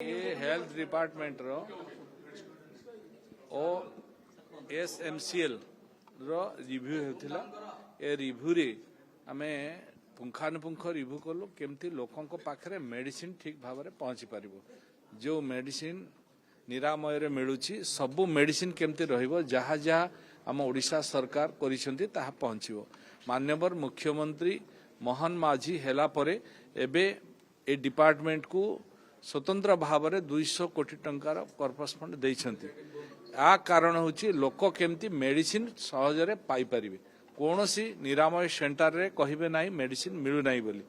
Health department रो OSMCL रो review होतिला ए रिव्यू रे आमे पुंखानुपुंख रिव्यू कलु केमती लोकों पाखरे मेडिसिन ठीक भाव में पहुंची पारिबो जो मेडिसिन निरामय रे मिलुची सबु मेडिसिन केमती रहिबो जहा जहा आम ओडिशा सरकार करिसेंती ताहा पहुंचीबो। माननीय मुख्यमंत्री मोहन माझी हेला परे एबे ए डिपार्टमेंट को स्वतंत्र भाव में 200 कोटी टंकार कर्पस फंड देइछंती। आ कारण होची लोक केमती मेडिसिन सहजरे पाई परिबे कौन सी निरामय सेंटर रे कहिबे नाही मेडिसिन मिलु नाही बोली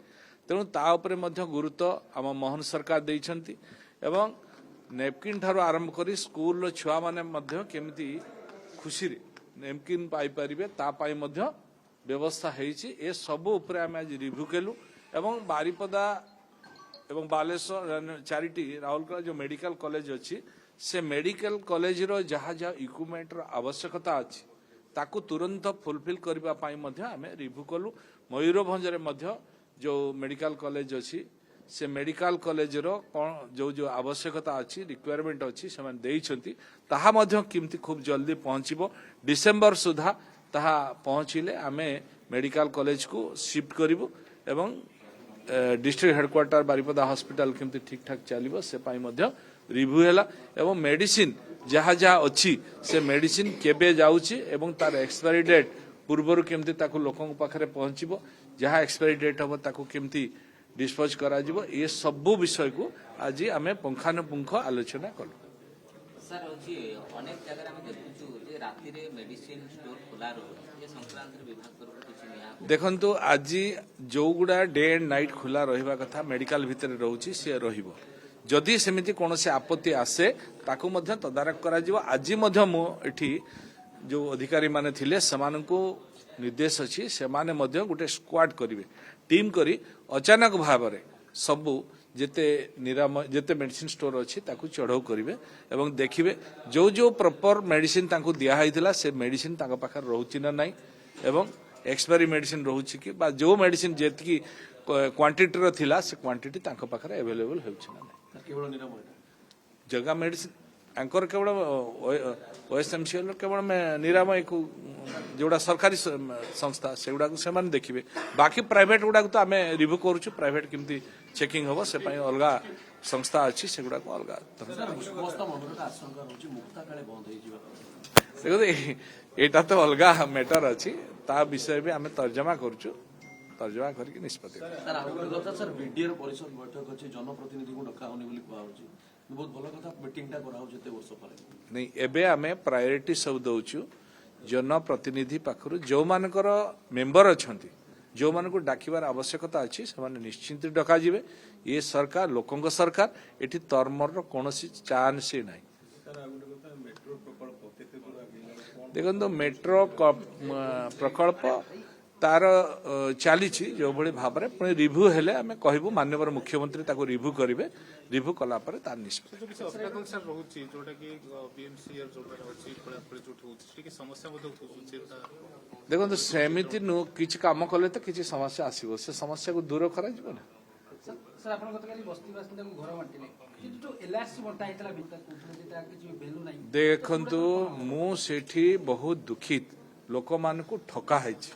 तेणु ता उपरे मध्य गुरुत्व आम मोहन सरकार देइछंती एवं नेपकिन ठारो आरंभ करी स्कूल रो छुआ माने मध्य केमती खुशी रे नेपकिन पाई परिबे ता पाई मध्य व्यवस्था हेइची ए सब उपरे आम आज रिव्यू केलु एवं बारिपदा एवं बालेश्वर चारिटी राउरकेला जो मेडिकल कॉलेज अच्छी से मेडिकल कॉलेज रो जहाँ जहाँ इक्विपमेंट रो आवश्यकता अच्छी ताकू तुरंत फुलफिल करबा पाई मध्य आमे रिव्यू कलु। मयूरभंज रे मध्य जो मेडिकल कॉलेज अच्छी से मेडिकल कॉलेज रो जो जो आवश्यकता अच्छी रिक्वायरमेंट अच्छी से देइछंती ताहा मध्य किमती खूब जल्दी पहुंचीबो डिसेंबर सुधा ताहा पहुंचिले आमे मेडिकल कॉलेज को शिफ्ट करिवो एवं डिस्ट्रिक्ट हेडक्वार्टर बारिपदा हॉस्पिटल केमती ठीक ठाक चलिबो से पाई मध्य रिव्यू हैला एवं मेडिसिन जहाँ जहाँ अच्छी से मेडिसिन केबे जाउची एवं तार एक्सपायरी डेट पूर्वर केमती ताकू लोकों पाखरे पहुंचीबो जहाँ एक्सपायरी डेट हबो ताकू केमती डिस्पोज करा जिवो ये सब विषय को आज आमे पुंखानुपुंख आलोचना कलु। सर होची अनेक जगह हम देखुछु जे राति रे मेडिसिन स्टोर खुला रहो ये संक्रांत विभाग तरफ किछि निया देखंतु आज जो गुडा डे एंड नाइट खुला रहिबा कथा मेडिकल भितर रहउची से रहिबो जदि सेमिति कोनोसी आपत्ति आसे ताकू मध्य तदारक करा जिवो। आज मध्य मो एठी जो अधिकारी माने थिले समानकु निर्देश अछि से माने मध्य गुटे स्क्वाड करिवे टीम करी अचानक भाव रे सबु जेते निरामय जेते मेडिसिन स्टोर अच्छी ताकू चढ़ाऊ करेंगे एवं देखिए जो जो प्रॉपर मेडिसिन ताकू दिया हैथिला से मेडिसिन ताका पाखर रहउची ना नाही एवं एक्सपायरी मेडिसिन रहउची कि बा जो मेडिसिन जेतकी क्वांटिटी रो थिला से क्वांटिटी ताका पाखर अवेलेबल हेउची ना नाही केवल निरामय जगह मेडिसिन एंकर केवल OSMCL केवल निरामय को जोड़ा सरकारी संस्था से गुडा से माने देखिए बाकी प्राइवेट गुडा तो आमे रिव्यू करूछु प्राइवेट केमती चेकिंग हबो से पई अलगा संस्था अछि से गुडा को अलगा अवस्था मनर आशंका रहउची मुक्ता काले बंद होई जिबा देखो एटा तो अलगा मैटर अछि ता विषय भी आमे तर्जमा करूछु तर्जमा करके निष्पत्ति सर आगु कथा सर बीडीआर परिषद बैठक अछि जनप्रतिनिधि को डका होनी बोली कहौ छी बहुत भलो कथा मीटिंग टा कराउ जते वर्ष परे नहीं एबे आमे प्रायोरिटी सब दउछु जनप्रतिनिधि पाखरु जो मानकर मेंबर अछंती जो मान को डाकिबार आवश्यकता अछि से माने निश्चिंत डका जिवे ये सरकार लोकंक सरकार एठी तर्मर रो कोनोसी चांस ही नाही। देखो मेट्रो प्रकल्प तार चली जो भली भाव में पुणी रिव्यू हेले आमे कहबू माननीय मुख्यमंत्री ताको रिव्यू करिवे रिव्यू कला परे तार निष्पत्ति देखो सेमिति नु किछ काम कले तो किछ समस्या आसीबो से समस्या को दूर करा जिवो ना सर आपण गतकाली बस्ती बासिंदा को घर बांटिले किंतु तो एलआरसी बंटा हेतला भितर कोठले जेता किछ वैल्यू नाही देखंतु मु सेठी बहुत दुखित लोक मान को ठका हैछि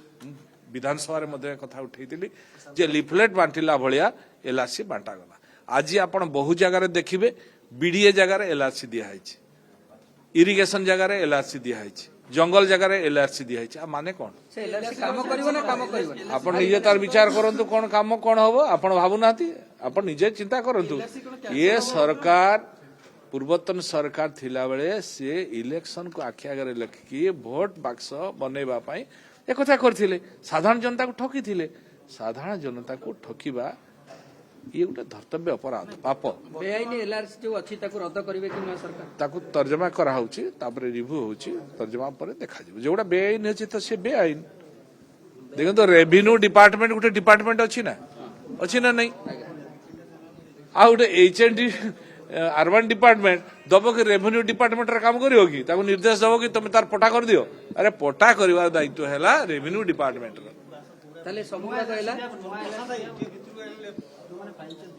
विधानसभा रे मध्ये कथा उठैतिली जे लिफलेट बांटिला भलिया एलआरसी बांटा गला आज आपण बहु जगह रे देखिबे बीडीए जगह रे एलआरसी दिया हैछि इरिगेशन जगह रे एलआरसी दिया हैछि जंगल जगह रे एलआरसी दिया हैछि आ माने कोन से एलआरसी काम करिवो ना काम करिवो आपण निजे तार विचार करंतु कोन काम कोन होबो आपण भाबु नाथि आपण निजे चिंता करंतु ये सरकार पूर्वतन सरकार थिला बेले से इलेक्शन को आखि आगे लखिकी भोट बाक्स बनैबा पई एक कथा करथिले साधारण जनता को ठकी थिले साधारण जनता को ठकीबा ये गोटे धर्तव्य अपराध पाप बेआईन एलआरसी जो अछि ताको रद्द करिवे कि न सरकार ताको तर्जमा करा होछि तापर रिव्यू होछि तर्जमा परे देखा जिवो जोडा बेआईन अछि त से बेआईन देखो तो रेवेन्यू डिपार्टमेंट गोटे डिपार्टमेंट अछि ना नहीं आ गोटे एचएनडी अर्बन डिपार्टमेंट दबो कि रेवेन्यू डिपार्टमेंट रे काम करियो कि ताको निर्देश दबो कि तुम तार पटा कर दियो अरे पटा करबा दायित्व हैला रेवेन्यू डिपार्टमेंट रो ताले समूह कहला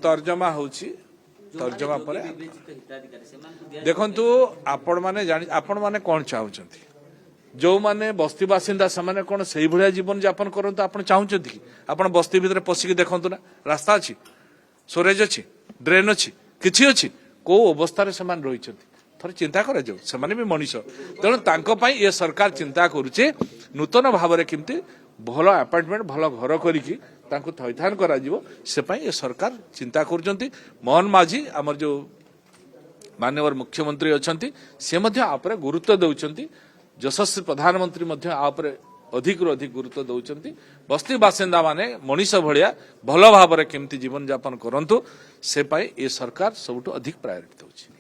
तर्जमा होछि ତର୍ଜମା ପରେ ବିବେଚିତ ହିତାଧିକାରୀ ସେମାନଙ୍କୁ ଦିଆ ଦେଖନ୍ତୁ ଆପଣ ମାନେ କଣ ଚାହୁଁଛନ୍ତି ଯୋଉମାନେ ବସ୍ତି ବାସିନ୍ଦା ସେମାନେ କଣ ସେଇଭଳିଆ ଜୀବନ ଯାପନ କରନ୍ତୁ ଆପଣ ଚାହୁଁଛନ୍ତି କି ଆପଣ ବସ୍ତି ଭିତରେ ପଶିକି ଦେଖନ୍ତୁ ନା ରାସ୍ତା ଅଛି ସ୍ୱରେଜ ଅଛି ଡ୍ରେନ୍ ଅଛି କିଛି ଅଛି କୋଉ ଅବସ୍ଥାରେ ସେମାନେ ରହିଛନ୍ତି ଥରେ ଚିନ୍ତା କରାଯାଉ ସେମାନେ ବି ମଣିଷ ତେଣୁ ତାଙ୍କ ପାଇଁ ଏ ସରକାର ଚିନ୍ତା କରୁଛେ ନୂତନ ଭାବରେ କେମିତି ଭଲ ଆପାର୍ଟମେଣ୍ଟ ଭଲ ଘର କରିକି ତାଙ୍କୁ ଥଇଥାନ କରାଯିବ ସେ ପାଇଁ ଏ ସରକାର ଚିନ୍ତା କରୁଛନ୍ତି ମୋହନ ମାଝୀ ଆମର ଯୋଉ ମାନ୍ୟବର ମୁଖ୍ୟମନ୍ତ୍ରୀ ଅଛନ୍ତି ସେ ମଧ୍ୟ ଆ ଉପରେ ଗୁରୁତ୍ୱ ଦେଉଛନ୍ତି ଯଶସ୍ୱୀ ପ୍ରଧାନମନ୍ତ୍ରୀ ମଧ୍ୟ ଆ ଉପରେ ଅଧିକରୁ ଅଧିକ ଗୁରୁତ୍ୱ ଦେଉଛନ୍ତି ବସ୍ତି ବାସିନ୍ଦା ମାନେ ମଣିଷ ଭଳିଆ ଭଲ ଭାବରେ କେମିତି ଜୀବନ ଯାପନ କରନ୍ତୁ ସେ ପାଇଁ ଏ ସରକାର ସବୁଠୁ ଅଧିକ ପ୍ରାୟୋରିଟି ଦେଉଛି